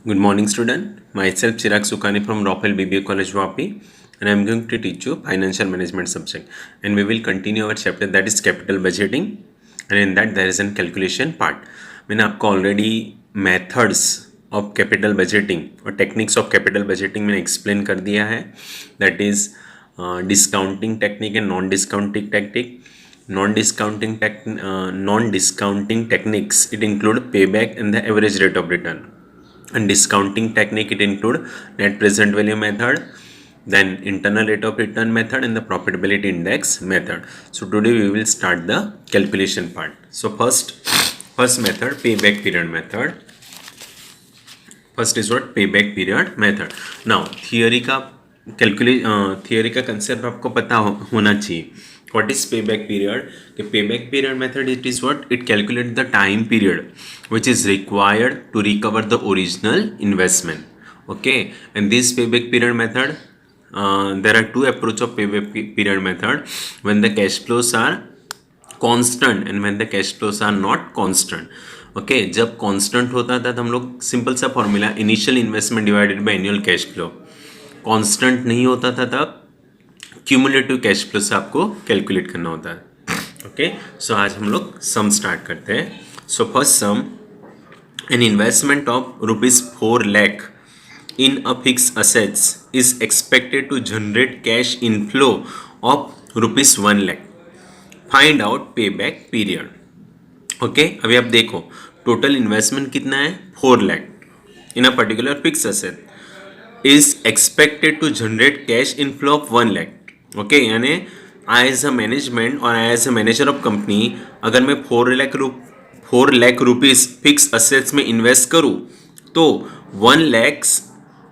Good morning, student. Myself Chirag Sukhani from Rockwell BBA College, Vapi, and I'm going to teach you financial management subject. And we will continue our chapter that is capital budgeting, and in that there is a calculation part. मैंने आपको already methods of capital budgeting और techniques of capital budgeting मैंने explain कर दिया है. That is discounting technique and non-discounting technique. Non-discounting techniques it include payback and the average rate of return. And discounting technique it include net present value method, then internal rate of return method and the profitability index method. So today we will start the calculation part. So first method, payback period method. First is what? Payback period method. Now theory का concept आपको पता होना चाहिए. What is payback period? The payback period method, it is what? It calculates the time period which is required to recover the original investment. Okay, and this payback period method, there are two approach of payback period method. When the cash flows are constant and when the cash flows are not constant. Okay जब constant होता था तो हम लोग simple सा formula initial investment divided by annual cash flow. Constant नहीं होता था तब क्यूमुलेटिव कैश फ्लो से आपको कैलकुलेट करना होता है. ओके सो आज हम लोग सम स्टार्ट करते हैं. So first sum, an investment of ₹4 lakh in a fixed assets is expected to generate cash inflow of ₹1 lakh. Find out payback period. Okay अभी आप देखो टोटल इन्वेस्टमेंट कितना है 4 lakh in a particular fix asset is expected to generate cash inflow of 1 lakh. Okay यानी I as a management और I as a manager of company अगर मैं 4 lakh rupees fix assets में इन्वेस्ट करूँ तो 1 लाख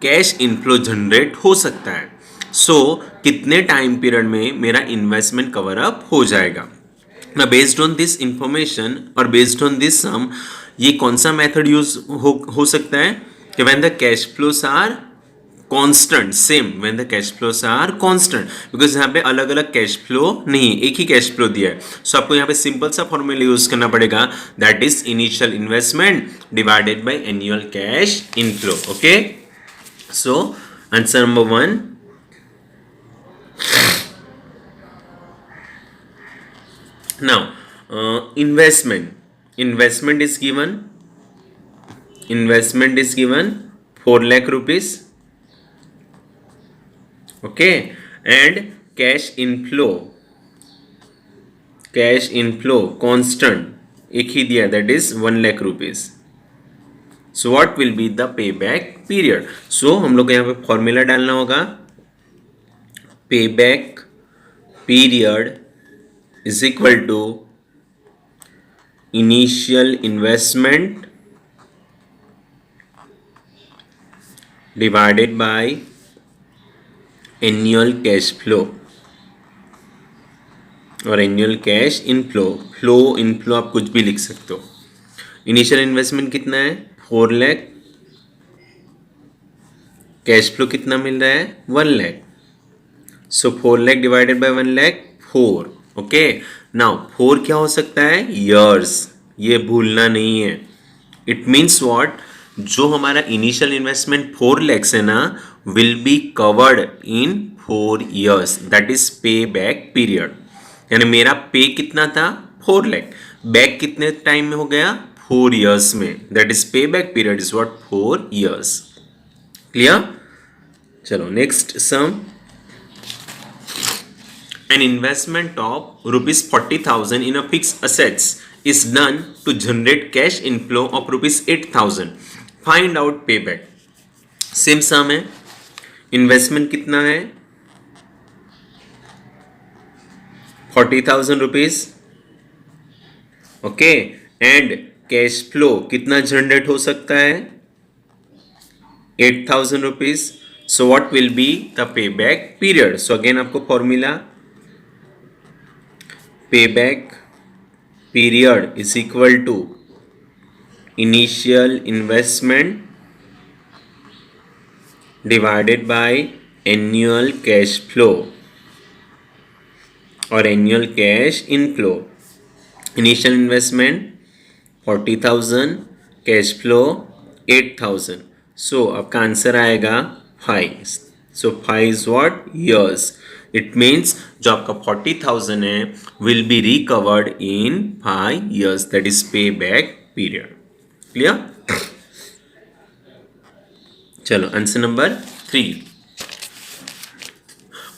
कैश इनफ्लो जनरेट हो सकता है. सो कितने टाइम पीरियड में मेरा इन्वेस्टमेंट कवर अप हो जाएगा. ना बेस्ड ऑन दिस इंफॉर्मेशन और बेस्ड ऑन दिस सम ये कौन सा मेथड यूज हो सकता है कि when the cash flows are constant. Same when the cash flows are constant, because यहाँ पे अलग अलग कैश फ्लो नहीं, एक ही कैश फ्लो दिया है. सो आपको यहाँ पे सिंपल सा फॉर्मूला यूज करना पड़ेगा, that is initial investment divided by annual cash inflow. Okay so answer number 1. Now, investment is given 4 lakh rupees. Okay, and cash inflow constant एक ही दिया, that is 1 lakh rupees. So what will be the payback period? So हम लोग को यहाँ पे formula डालना होगा. Payback period is equal to initial investment divided by annual cash flow और annual cash inflow. inflow आप कुछ भी लिख सकते हो. इनिशियल इन्वेस्टमेंट कितना है 4 लाख, कैश फ्लो कितना मिल रहा है 1 लाख. सो 4 lakh divided by 1 lakh 4. Okay now 4 क्या हो सकता है ईयर्स, ये भूलना नहीं है. इट मीन्स व्हाट, जो हमारा इनिशियल इन्वेस्टमेंट 4 लैक्स है ना will be covered in 4 years. That is payback period. यानी मेरा पे कितना था 4 लाख, बैक कितने टाइम में हो गया 4 ईयर्स में. That is payback period is what 4 years. Clear. चलो next sum. An investment of ₹40,000 in a fixed assets is done to generate cash inflow of ₹8,000. Find out payback. Same sum है. Investment कितना है 40,000 rupees. Okay and cash flow कितना generate हो सकता है 8,000 rupees. So what will be the payback period. So again आपको formula payback period is equal to initial investment divided by annual cash flow or annual cash inflow. Initial investment 40,000, cash flow 8,000. सो आपका answer आएगा 5. सो 5 is what? Years. It means जो आपका 40,000 है will be recovered in 5 years. That is payback period. Clear? चलो answer number 3.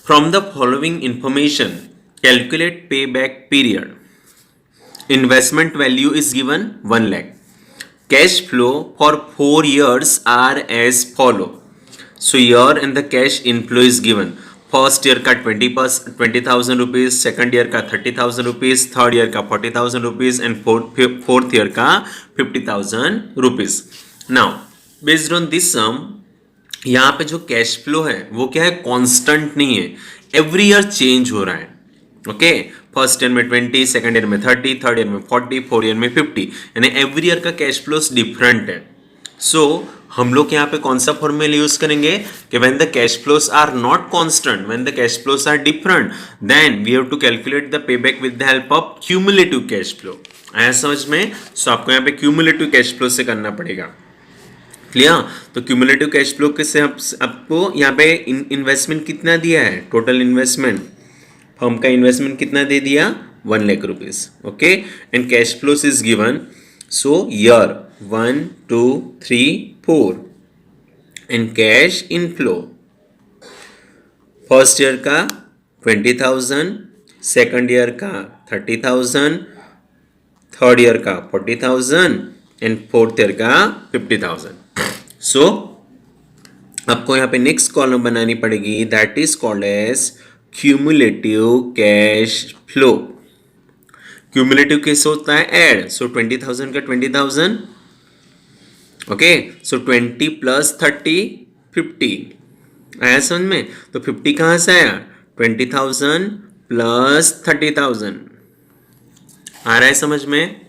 From the following information, calculate payback period. Investment value is given 1 lakh. Cash flow for 4 years are as follow. So here in the cash inflow is given. First year का 20,000 rupees, second year का 30,000 rupees, third year का 40,000 rupees and fourth year का 50,000 rupees. Now based on this sum, यहाँ पे जो cash flow है वो क्या है? कांस्टेंट नहीं है, एवरी ईयर चेंज हो रहा है. ओके, फर्स्ट ईयर में 20, सेकंड ईयर में 30, थर्ड ईयर में 40, फोर्थ ईयर में 50, यानी एवरी ईयर का कैश फ्लोस डिफरेंट है. सो हम लोग यहाँ पे कौन सा फॉर्मूला यूज करेंगे कि when the cash flows are not constant, when the cash flows are different, then we have to calculate the payback with the help of cumulative cash flow. आया समझ में? सो आपको यहाँ पे क्यूमुलेटिव कैश फ्लो से करना पड़ेगा. क्लियर? तो क्यूमुलेटिव कैश फ्लो से आपको यहाँ पे इन्वेस्टमेंट कितना दिया है? टोटल इन्वेस्टमेंट, फर्म का इन्वेस्टमेंट कितना दे दिया? 1 lakh rupees. Okay, and cash flows is given. So year 1, 2, 3, 4 and cash inflow. First year का 20,000, सेकंड ईयर का 30,000, थर्ड ईयर का 40,000 एंड फोर्थ ईयर का 50,000. सो आपको यहाँ पे नेक्स्ट कॉलम बनानी पड़ेगी, that is called as cumulative cash flow. Cumulative कैसे होता है? ऐड. सो 20,000 का 20,000. Okay, so 20 plus 30 50. आया समझ में? तो 50 कहाँ से आया? 20,000 प्लस 30,000. आ रहा है समझ में?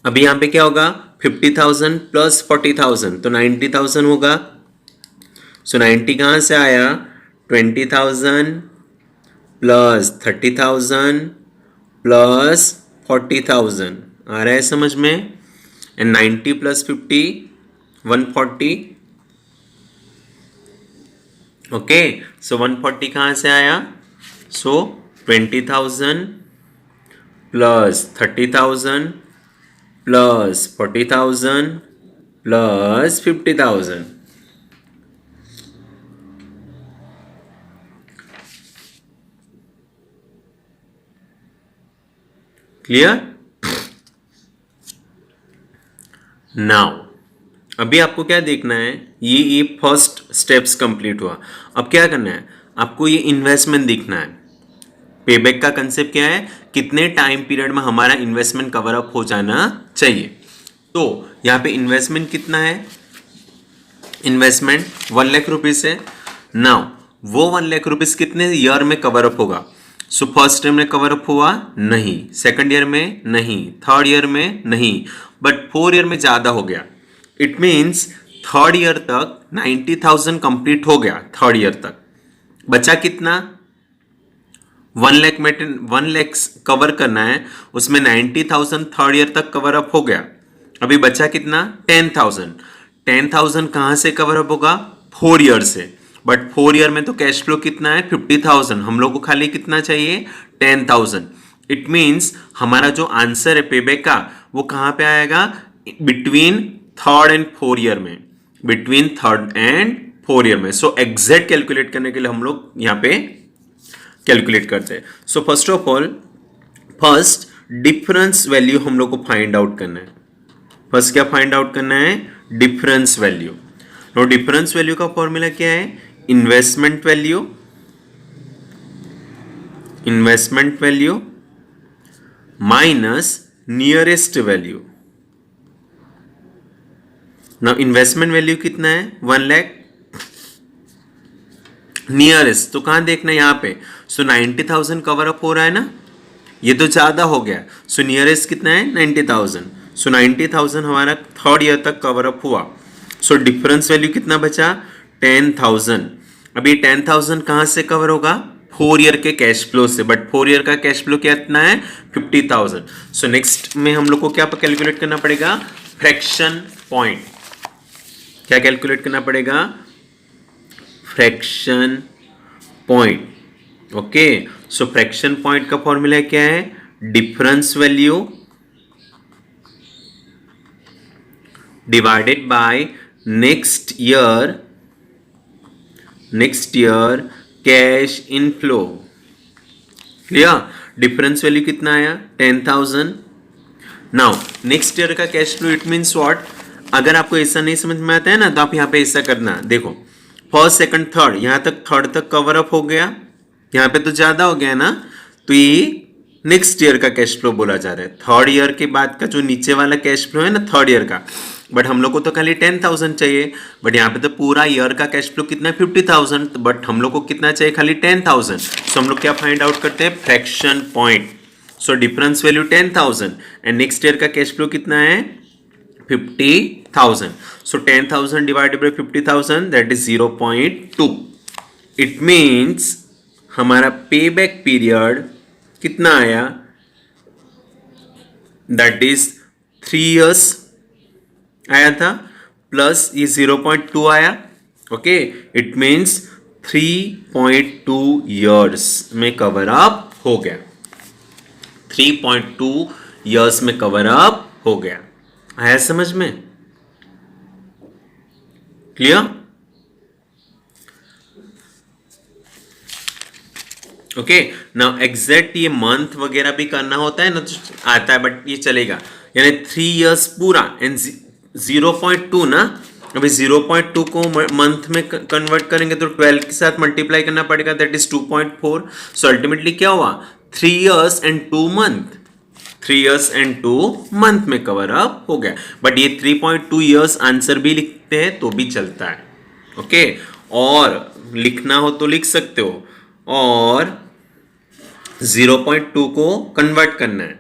अभी यहाँ पे क्या होगा? 50,000 प्लस 40,000 तो 90,000 होगा. सो 90 कहाँ से आया? 20,000 प्लस 30,000 प्लस 40,000. आ रहा है समझ में? And 90 plus 50 140. ओके, सो 140 कहाँ से आया? सो 20,000 plus 30,000 plus 40,000 plus 50,000. Clear? Now अभी आपको क्या देखना है? ये फर्स्ट स्टेप्स कंप्लीट हुआ. अब क्या करना है? आपको ये इन्वेस्टमेंट देखना है. पेबैक का कंसेप्ट क्या है? कितने टाइम पीरियड में हमारा इन्वेस्टमेंट कवर अप हो जाना चाहिए. तो यहाँ पे इन्वेस्टमेंट कितना है? इन्वेस्टमेंट 1 लाख रुपीज है. नाउ वो 1 लाख रुपीज कितने ईयर में कवर अप होगा? सो फर्स्ट ईयर में कवर अप हुआ? नहीं. सेकंड ईयर में? नहीं. थर्ड ईयर में? नहीं. बट फोर्थ ईयर में ज्यादा हो गया. इट मीन्स थर्ड ईयर तक 90,000 कंप्लीट हो गया. थर्ड ईयर तक बचा कितना? 1 लाख में 1 लाख कवर करना है, उसमें 90,000 थर्ड ईयर तक कवर अप हो गया. अभी बचा कितना? 10,000. 10,000 कहाँ से कवर अप होगा? 4 ईयर से. बट 4 ईयर में तो कैश फ्लो कितना है? 50,000. हम लोग को खाली कितना चाहिए? 10,000. इट मीन्स हमारा जो आंसर है पेबैक का वो कहाँ पे आएगा? Between third and fourth year में. Between third and fourth year में. सो एग्जैक्ट कैलकुलेट करने के लिए हम लोग यहाँ पे कैलकुलेट करते हैं. So first of all first difference value हम लोग को फाइंड आउट करना है. फर्स्ट क्या फाइंड आउट करना है? Difference value. No difference value का फॉर्मूला क्या है? Investment value, investment value minus nearest value. Now investment value कितना है? 1 लाख. नियरेस्ट तो कहां देखना है? यहां पे. सो 90,000 कवर अप हो रहा है ना, ये तो ज्यादा हो गया. सो नियरेस्ट कितना है? 90,000. सो 90,000 हमारा थर्ड ईयर तक कवर अप हुआ. सो डिफरेंस वैल्यू कितना बचा? 10,000. अभी 10,000 कहां से कवर होगा? 4 ईयर के कैश फ्लो से. बट 4 ईयर का कैश फ्लो कितना है? 50,000. सो नेक्स्ट में हम लोग को क्या कैलकुलेट करना पड़ेगा? Fraction point. क्या कैलकुलेट करना पड़ेगा? Fraction point. ओके, सो फ्रैक्शन पॉइंट का फॉर्मूला क्या है? Difference value divided by next year cash inflow. Clear? Difference value कितना आया? 10,000। नाउ नेक्स्ट ईयर का cash flow, it means what? अगर आपको ऐसा नहीं समझ में आता है ना, तो आप यहाँ पे ऐसा करना, देखो फर्स्ट सेकंड थर्ड, यहाँ तक थर्ड तक कवर अप हो गया, यहाँ पे तो ज्यादा हो गया ना, तो ये नेक्स्ट ईयर का कैश फ्लो बोला जा रहा है। थर्ड ईयर के बाद का जो नीचे वाला कैश फ्लो है ना, थर्ड ईयर का, बट हम लोग को तो खाली 10,000 चाहिए, बट यहाँ पे तो पूरा ईयर का कैश फ्लो कितना है? 50,000, बट हम लोग को कितना चाहिए? खाली 10,000। सो हम लोग क्या फाइंड आउट करते हैं? Fraction point. So difference value 10,000 and next year का कैश फ्लो कितना है? 50,000. So 10,000 divided by 50,000, that is 0.2. It means हमारा पे बैक पीरियड कितना आया? That is 3 years आया था, प्लस ये 0.2 आया। ओके, इट मीन्स 3.2 years में कवर अप हो गया। 3.2 years में कवर अप हो गया। आया समझ में? क्लियर? ओके, नाउ एग्जैक्ट ये मंथ वगैरह भी करना होता है ना, तो आता है, बट ये चलेगा। यानी 3 years पूरा एंड 0.2 ना, अभी 0.2 को मंथ में कन्वर्ट करेंगे तो 12 के साथ मल्टीप्लाई करना पड़ेगा, दैट इज 2.4। सो अल्टीमेटली क्या हुआ? 3 years and 2 month, 3 years and 2 month में कवर अप हो गया। बट ये 3.2 years आंसर भी लिखते हैं तो भी चलता है। ओके, और लिखना हो तो लिख सकते हो, और 0.2 को कन्वर्ट करना है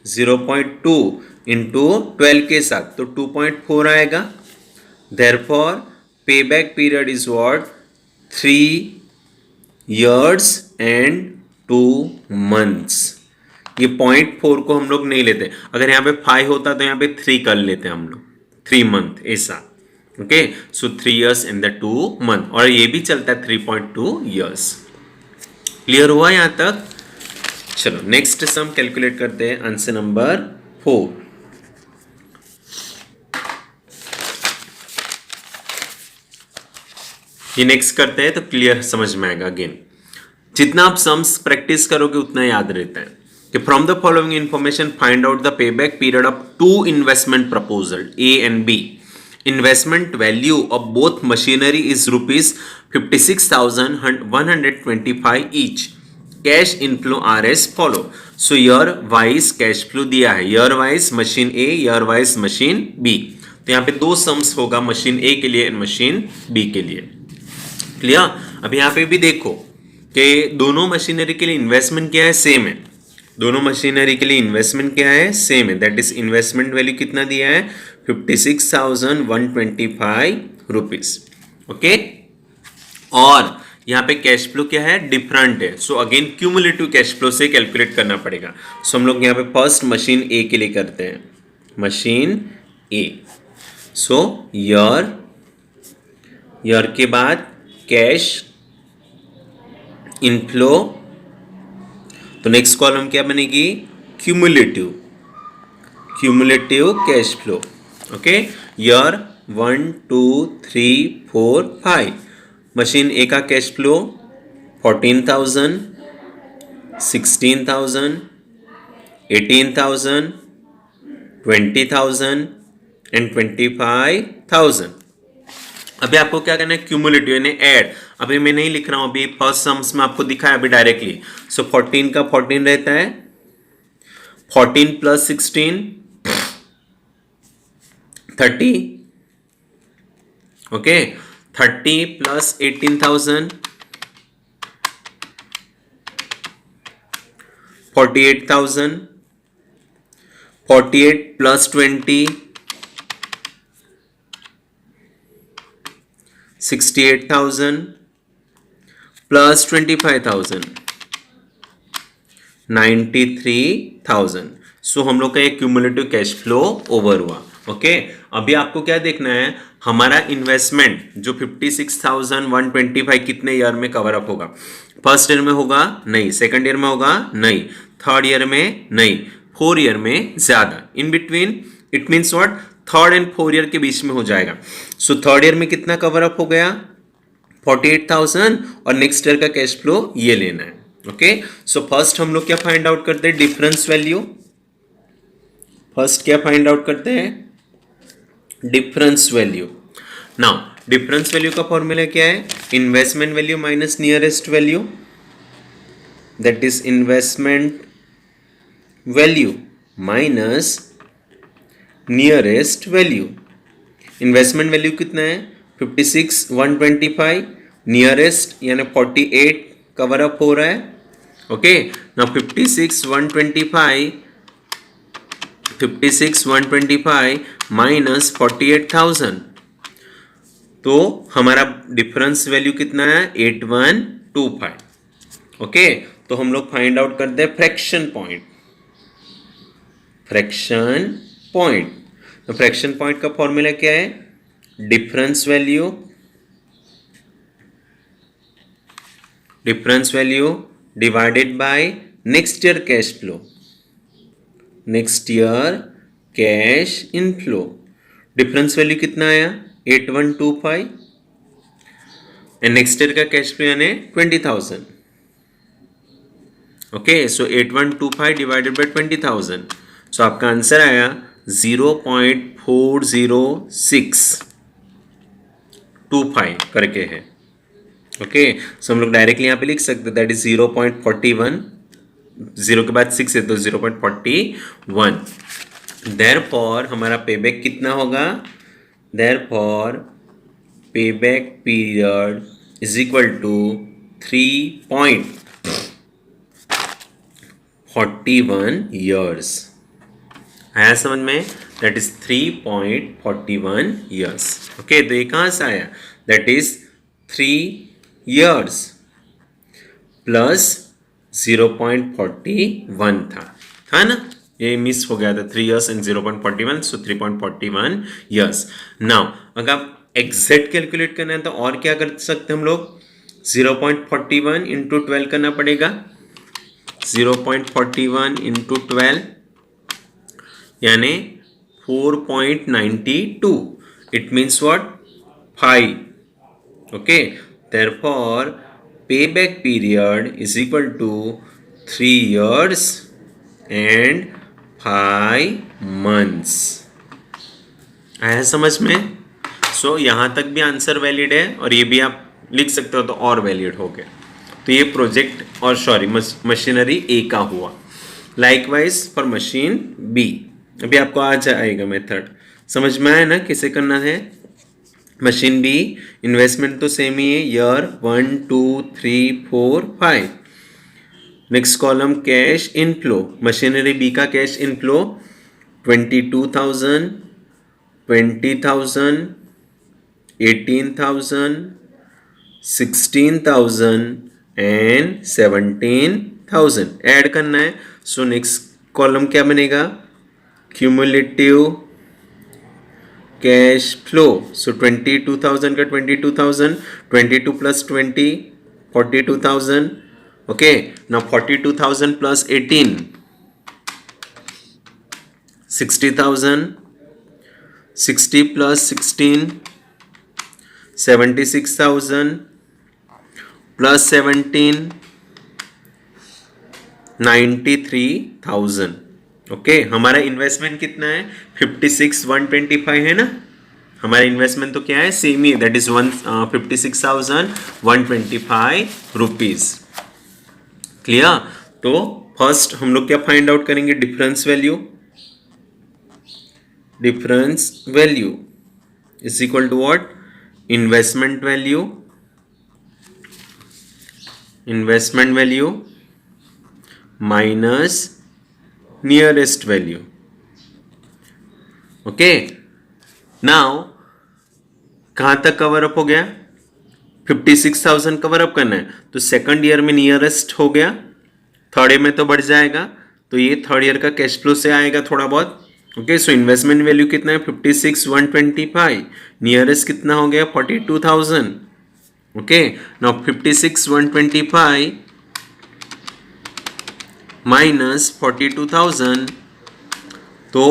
0.2 इंटू 12 के साथ, तो 2.4 आएगा। देयरफॉर पे back period is what? 3 years and 2 months। ये 0.4 को हम लोग नहीं लेते, अगर यहाँ पे 5 होता तो यहाँ पे 3 कर लेते हम लोग, 3 month ऐसा। Okay, so 3 years and the 2 month, और ये भी चलता है 3.2 years। क्लियर हुआ यहाँ तक? चलो नेक्स्ट सम कैलकुलेट करते हैं, आंसर नंबर 4। ये नेक्स्ट करते हैं तो क्लियर समझ में आएगा। अगेन जितना आप सम्स प्रैक्टिस करोगे उतना याद रहता है। कि from the following information find out the payback period of 2 investment proposal A and B। Investment value of both machinery is rupees 56,125 each. Cash inflow are as follow. So year wise cash flow दिया है, year wise machine A, year wise machine B। तो यहाँ पे दो sums होगा, machine A के लिए और मशीन B के लिए। क्लियर? अब यहाँ पे भी देखो कि दोनों मशीनरी के लिए इन्वेस्टमेंट क्या है? सेम है। दोनों मशीनरी के लिए इन्वेस्टमेंट क्या है? सेम है। दैट इज इन्वेस्टमेंट वैल्यू कितना दिया है? 56,125 रुपीज। ओके, और यहाँ पे कैश फ्लो क्या है? डिफरेंट है। So again cumulative cash flow से कैलकुलेट करना पड़ेगा। सो हम लोग यहाँ पे फर्स्ट मशीन ए के लिए करते हैं, मशीन ए। सो ईयर के बाद कैश इनफ्लो, तो नेक्स्ट कॉलम क्या बनेगी? Cumulative cash flow. Okay, year 1 2 3 4 5। Machine A का कैश फ्लो 14,000, 16,000, 18,000, 20,000 एंड 25,000। अभी आपको क्या करना है? क्यूमुलेटिव यानी ऐड। अभी मैं नहीं लिख रहा हूं, अभी फर्स्ट सम्स में आपको दिखाया अभी डायरेक्टली। सो 14 का 14 रहता है, 14 plus 16 30। Okay, 30 plus 18,000 48,000, 48 plus 20 68,000 plus 25,000 93,000। सो हम लोग का एक क्यूमुलेटिव कैश फ्लो ओवर हुआ। ओके अभी आपको क्या देखना है, हमारा इन्वेस्टमेंट जो 56,125 कितने ईयर में कवर अप होगा। फर्स्ट ईयर में होगा नहीं, सेकंड ईयर में होगा नहीं, थर्ड ईयर में नहीं, फोर्थ ईयर में ज्यादा, in between it means what, third and fourth year के बीच में हो जाएगा। सो थर्ड ईयर में कितना कवर अप हो गया 48,000 और नेक्स्ट ईयर का कैश फ्लो ये लेना है। ओके सो फर्स्ट हम लोग क्या फाइंड आउट करते हैं, डिफरेंस वैल्यू। फर्स्ट क्या फाइंड आउट करते हैं, difference value. Now difference value का फॉर्मूला क्या है, investment value minus nearest value, that is investment value minus nearest value. Investment value कितना है 56,125, नियरेस्ट यानी 48 कवर अप हो रहा है। ओके नाउ 56,125 माइनस 48,000, तो हमारा डिफरेंस वैल्यू कितना है 8125। ओके तो हम लोग फाइंड आउट करते हैं फ्रैक्शन पॉइंट। फ्रैक्शन पॉइंट, तो फ्रैक्शन पॉइंट का फॉर्मूला क्या है, difference value divided by next year cash flow, next year cash inflow. Difference value कितना आया 8125 एंड नेक्स्ट ईयर का कैश फ्लो यानी 20,000। ओके सो 8125 डिवाइडेड बाय 20,000, सो आपका आंसर आया 0.40625 करके है। ओके सो हम लोग डायरेक्टली यहाँ पे लिख सकते हैं दैट इज 0.41, 0 के बाद 6 है तो 0.41। देयरफॉर हमारा पेबैक कितना होगा, therefore payback period is equal to 3.41 years। आया समझ में, दैट इज 3.41 years। ओके तो ये कहाँ से आया, दैट इज 3 years प्लस 0.41 था ना, ये मिस हो गया था 3 years and 0.41, so 3.41 years। Now अगर आप एग्जैक्ट कैलकुलेट करना है तो और क्या कर सकते हैं हम लोग, 0.41 इंटू 12 करना पड़ेगा, 0.41 इंटू 12 यानी 4.92, it means what 5। Okay therefore payback period is equal to 3 years and 5 months। आया समझ में, सो यहाँ तक भी आंसर वैलिड है और ये भी आप लिख सकते हो तो और वैलिड हो गया। तो ये प्रोजेक्ट और सॉरी मशीनरी ए का हुआ। लाइकवाइज फॉर मशीन बी, अभी आपको आ जाएगा मेथड, समझ में आया ना कैसे करना है। मशीन बी इन्वेस्टमेंट तो सेम ही है, year 1 2 3 4 5। Next column cash inflow, machinery B का कैश इनफ्लो 22,000, 20,000, 18,000, 16,000 एंड 17,000 ऐड करना है। सो नेक्स्ट कॉलम क्या बनेगा, क्यूमुलेटिव कैश फ्लो। सो 22,000 का 22,000, 22 plus 20 42,000। Okay now 42,000 plus 18 60,000, 60 plus 16 76,000 plus 17 93,000। Okay हमारा इन्वेस्टमेंट कितना है 56,125 है ना, हमारा इन्वेस्टमेंट तो क्या है सेम ही, दैट इज 56,125 रुपीज। क्लियर, तो फर्स्ट हम लोग क्या फाइंड आउट करेंगे, difference value. Difference value is equal to what, investment value, investment value minus nearest value. Okay now कहां तक कवर अप हो गया, 56,000 कवर अप करना है, तो सेकंड ईयर में नियरेस्ट हो गया, थर्ड ईयर में तो बढ़ जाएगा, तो ये थर्ड ईयर का कैश फ्लो से आएगा थोड़ा बहुत। ओके, सो इन्वेस्टमेंट वैल्यू कितना है 56,125, नियरेस्ट कितना हो गया 42,000. ओके, नाउ 56,125 माइनस 42,000, तो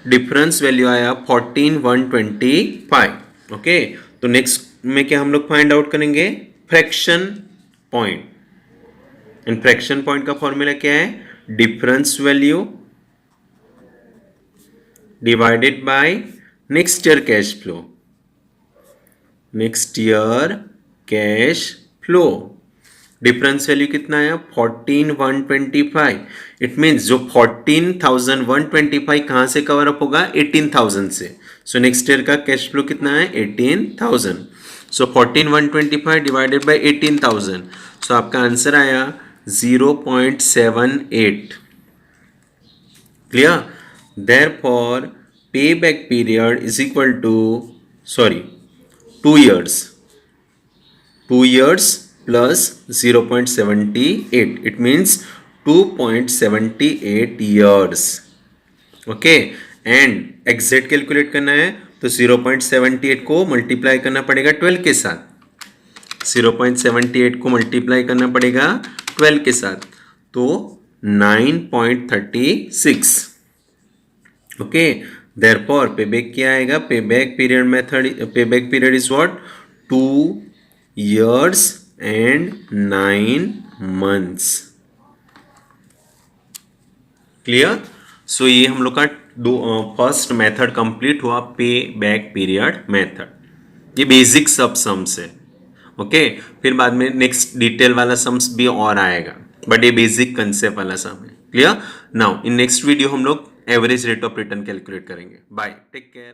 डिफरेंस वैल्यू आया 14,125. ओके, तो नेक्स्ट में क्या हम लोग फाइंड आउट करेंगे, fraction point. And fraction point का फॉर्मूला क्या है, difference value divided by next year cash flow. Next year cash flow difference value कितना आया 14,125. इट मीन्स जो 14,125 कहां से कवर अप होगा 18,000 से. सो नेक्स्ट ईयर का कैश फ्लो कितना है 18,000. सो 14,125 डिवाइडेड बाय 18,000. सो आपका आंसर आया 0.78. Clear. Therefore, payback period is equal to 2 years. 2 years plus 0.78. It means 2.78 years. Okay. And exact calculate करना है तो 0.78 को मल्टीप्लाई करना पड़ेगा 12 के साथ. 0.78 को मल्टीप्लाई करना पड़ेगा 12 के साथ, तो 9.36. ओके, देयरफॉर पेबैक क्या आएगा, payback period method, payback period is what 2 years and 9 months. Clear. So ये हम लोग का फर्स्ट मेथड कंप्लीट हुआ, पे बैक पीरियड मेथड. ये बेसिक सब सम्स है. ओके, फिर बाद में नेक्स्ट डिटेल वाला सम्स भी और आएगा, बट ये बेसिक कंसेप्ट वाला सम है. Clear. Now in next video हम लोग average rate of return calculate करेंगे. Bye, take care.